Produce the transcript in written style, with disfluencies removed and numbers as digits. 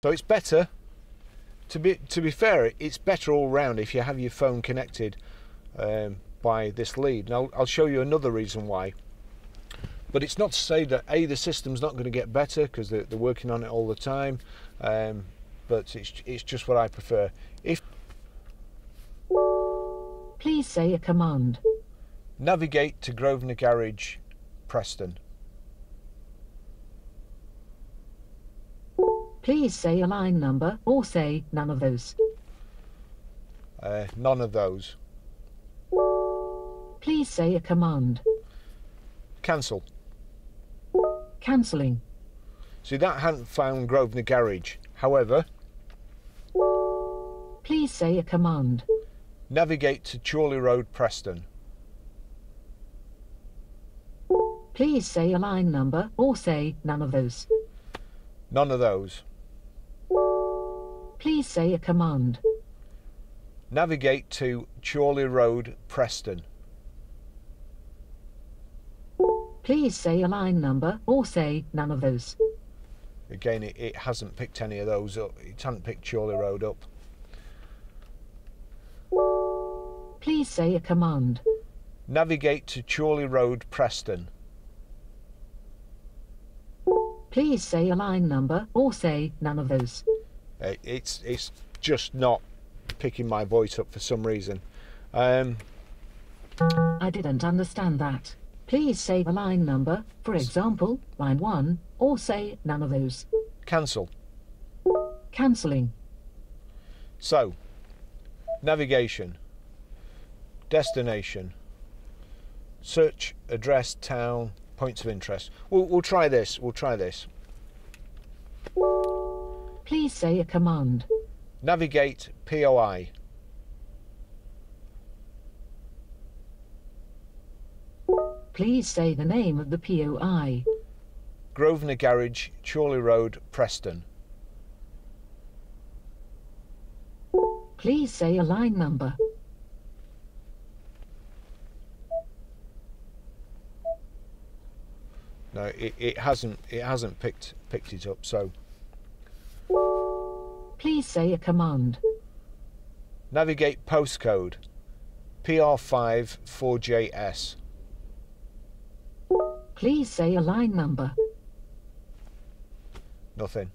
So it's better, to be fair, it's better all round if you have your phone connected by this lead. Now I'll show you another reason why. But it's not to say that the system's not going to get better, because they're working on it all the time. But it's just what I prefer. Please say a command. Navigate to Grosvenor Garage, Preston. Please say a line number, or say none of those. None of those. Please say a command. Cancel. Cancelling. See, that hadn't found Grosvenor Garage. However, please say a command. Navigate to Chorley Road, Preston. Please say a line number, or say none of those. None of those. Please say a command. Navigate to Chorley Road, Preston. Please say a line number, or say none of those. Again, it hasn't picked any of those up. It hasn't picked Chorley Road up. Please say a command. Navigate to Chorley Road, Preston. Please say a line number, or say none of those. It's just not picking my voice up for some reason. I didn't understand that. Please say a line number, for example, line 1, or say none of those. Cancel. Cancelling. So, navigation, destination, search, address, town, points of interest. We'll try this. We'll try this. Please say a command. Navigate POI. Please say the name of the POI. Grosvenor Garage, Chorley Road, Preston. Please say a line number. No, it hasn't picked it up. So, please say a command. navigate postcode PR5 4JS. Please say a line number. Nothing.